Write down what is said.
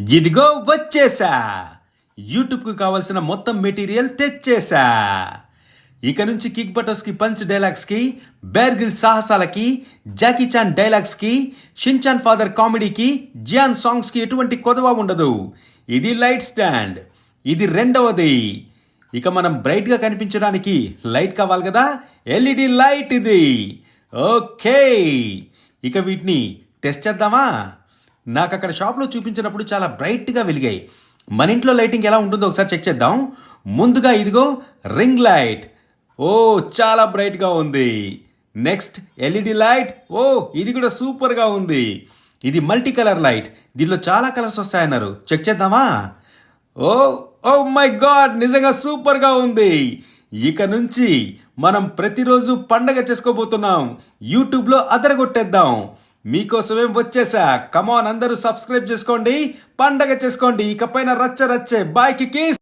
ఇదిగో వచ్చేసా. యూట్యూబ్కి కావలసిన మొత్తం మెటీరియల్ తెచ్చేసా. ఇక నుంచి కిక్ బటర్స్కి పంచ్ డైలాగ్స్కి, బేర్ గ్రిల్స్ సాహసాలకి, జాకీ చాన్ డైలాగ్స్కి, షిన్చాన్ ఫాదర్ కామెడీకి, జియాన్ సాంగ్స్కి ఎటువంటి కొదవ ఉండదు. ఇది లైట్ స్టాండ్. ఇది రెండవది. ఇక మనం బ్రైట్గా కనిపించడానికి లైట్ కావాలి కదా, ఎల్ఈడి లైట్ ఇది. ఓకే, ఇక వీటిని టెస్ట్ చేద్దామా? నాకు అక్కడ షాప్లో చూపించినప్పుడు చాలా బ్రైట్గా వెలిగాయి. మన ఇంట్లో లైటింగ్ ఎలా ఉంటుందో ఒకసారి చెక్ చేద్దాం. ముందుగా ఇదిగో రింగ్ లైట్. ఓ, చాలా బ్రైట్గా ఉంది. Next LED light. ఓ, ఇది కూడా సూపర్గా ఉంది. ఇది మల్టీ కలర్ లైట్. దీనిలో చాలా కలర్స్ వస్తాయన్నారు. చెక్ చేద్దామా? ఓ ఓ మై గాడ్, నిజంగా సూపర్గా ఉంది. ఇక నుంచి మనం ప్రతిరోజు పండగ చేసుకోబోతున్నాం. యూట్యూబ్లో అదరగొట్టేద్దాం. మీకోసమే వచ్చేసా. కమాన్, అందరూ సబ్స్క్రైబ్ చేసుకోండి, పండగ చేసుకోండి. ఇకపైన రచ్చ రచ్చే. బాయ్ కికీస్.